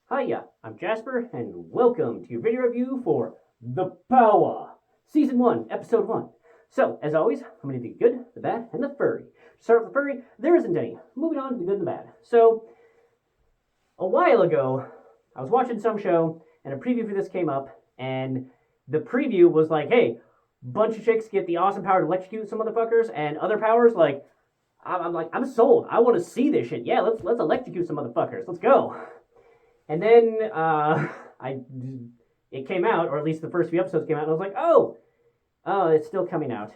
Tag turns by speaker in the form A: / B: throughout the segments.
A: Hiya, I'm Jasper, and welcome to your video review for The Power, Season 1, Episode 1. So, as always, I'm going to do the good, the bad, and the furry. To start with the furry, there isn't any. Moving on to the good and the bad. So, a while ago, I was watching some show, and a preview for this came up, and the preview was like, hey, bunch of chicks get the awesome power to electrocute some motherfuckers, and other powers, like, I'm sold. I want to see this shit. Yeah, let's electrocute some motherfuckers. Let's go. And then it came out, or at least the first few episodes came out, and I was like, oh, it's still coming out.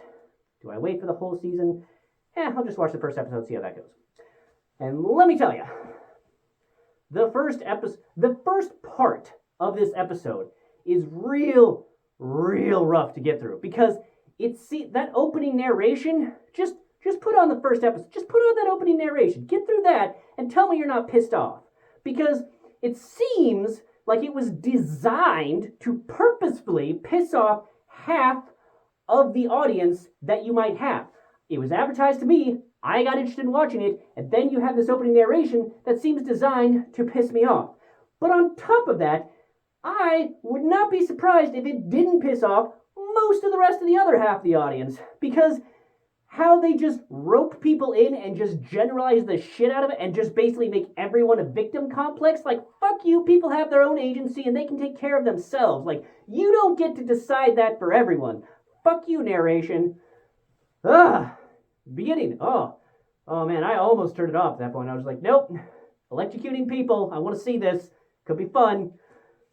A: Do I wait for the whole season? I'll just watch the first episode, see how that goes. And let me tell you, the first part of this episode is real rough to get through because that opening narration. Just put on the first episode. Just put on that opening narration. Get through that and tell me you're not pissed off because it seems like it was designed to purposefully piss off half of the audience that you might have. It was advertised to me, I got interested in watching it, and then you have this opening narration that seems designed to piss me off. But on top of that, I would not be surprised if it didn't piss off most of the rest of the other half of the audience, because how they just rope people in and just generalize the shit out of it and just basically make everyone a victim complex. Like, fuck you, people have their own agency and they can take care of themselves. Like, you don't get to decide that for everyone. Fuck you, narration. Beginning. Oh man, I almost turned it off at that point. I was like, nope, electrocuting people. I want to see this. Could be fun.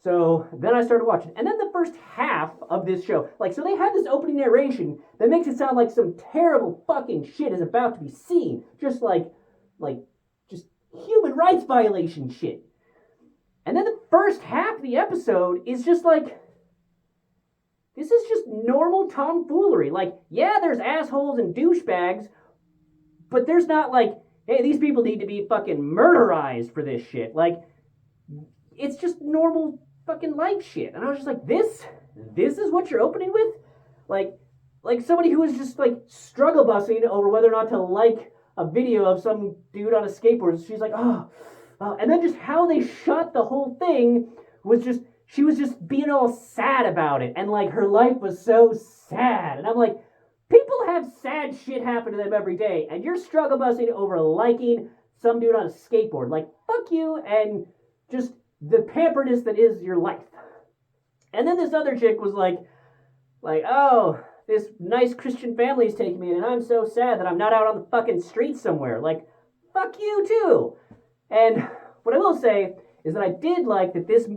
A: So then I started watching. And then the first half of this show, so they had this opening narration that makes it sound like some terrible fucking shit is about to be seen. Just just human rights violation shit. And then the first half of the episode is just this is just normal tomfoolery. Yeah, there's assholes and douchebags, but there's not hey, these people need to be fucking murderized for this shit. It's just normal fucking life shit. And I was just like, this is what you're opening with? Like somebody who was just struggle busing over whether or not to like a video of some dude on a skateboard. She's like, and then just how they shot the whole thing was just, she was just being all sad about it. And her life was so sad. And I'm like, people have sad shit happen to them every day. And you're struggle busing over liking some dude on a skateboard. Fuck you and just the pamperedness that is your life. And then this other chick was oh, this nice Christian family is taking me in, and I'm so sad that I'm not out on the fucking street somewhere. Fuck you too. And what I will say is that I did like that this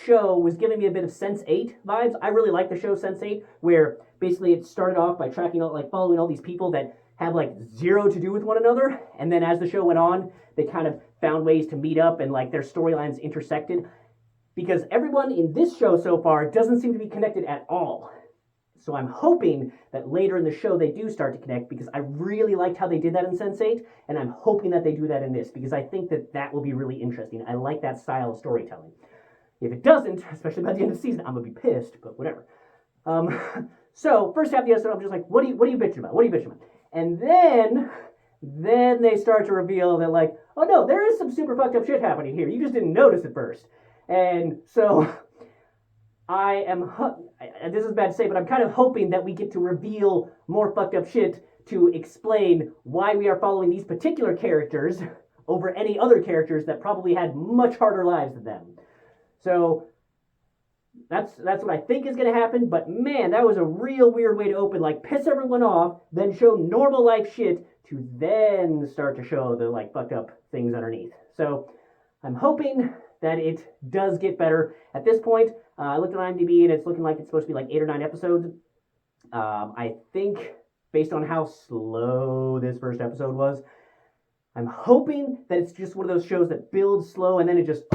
A: show was giving me a bit of Sense8 vibes. I really like the show Sense8, where basically it started off by tracking following all these people that have zero to do with one another, and then as the show went on, they kind of found ways to meet up and their storylines intersected, because everyone in this show so far doesn't seem to be connected at all. So I'm hoping that later in the show they do start to connect, because I really liked how they did that in Sense8, and I'm hoping that they do that in this, because I think that will be really interesting. I like that style of storytelling. If it doesn't, especially by the end of the season, I'm gonna be pissed, but whatever. So first half of the episode, I'm just like, what are you bitching about? What are you bitching about? And then they start to reveal that oh no, there is some super fucked up shit happening here. You just didn't notice at first. And so this is bad to say, but I'm kind of hoping that we get to reveal more fucked up shit to explain why we are following these particular characters over any other characters that probably had much harder lives than them. So that's what I think is going to happen, but man, that was a real weird way to open, piss everyone off, then show normal life shit, to then start to show the fucked up things underneath. So I'm hoping that it does get better. At this point, I looked at IMDb and it's looking like it's supposed to be 8 or 9 episodes. I think based on how slow this first episode was, I'm hoping that it's just one of those shows that builds slow and then it just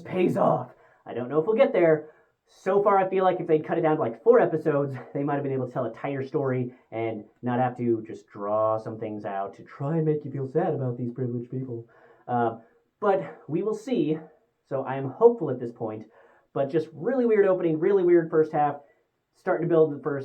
A: pays off. I don't know if we'll get there. So far, I feel like if they'd cut it down to 4 episodes, they might have been able to tell a tighter story and not have to just draw some things out to try and make you feel sad about these privileged people. But we will see. So I am hopeful at this point. But just really weird opening, really weird first half, starting to build for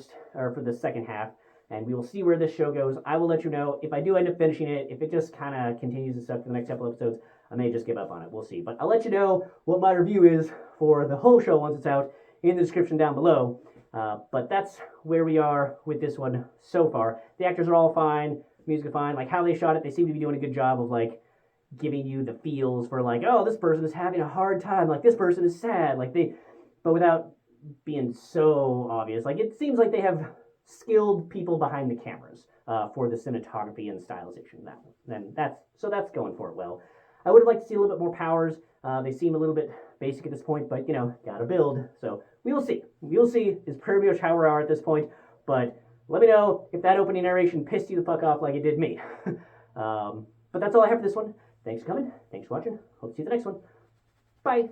A: the second half. And we will see where this show goes. I will let you know if I do end up finishing it, if it just kind of continues to suck for the next couple episodes. I may just give up on it. We'll see. But I'll let you know what my review is for the whole show once it's out in the description down below. But that's where we are with this one so far. The actors are all fine, music is fine. Like how they shot it, they seem to be doing a good job of like giving you the feels for like, oh, this person is having a hard time, like this person is sad, like but without being so obvious. Like it seems like they have skilled people behind the cameras for the cinematography and stylization. That's going for it well. I would have liked to see a little bit more powers. They seem a little bit basic at this point, but gotta build. So we will see. We'll see. Is pretty much how we are at this point. But let me know if that opening narration pissed you the fuck off like it did me. But that's all I have for this one. Thanks for coming. Thanks for watching. Hope to see you in the next one. Bye.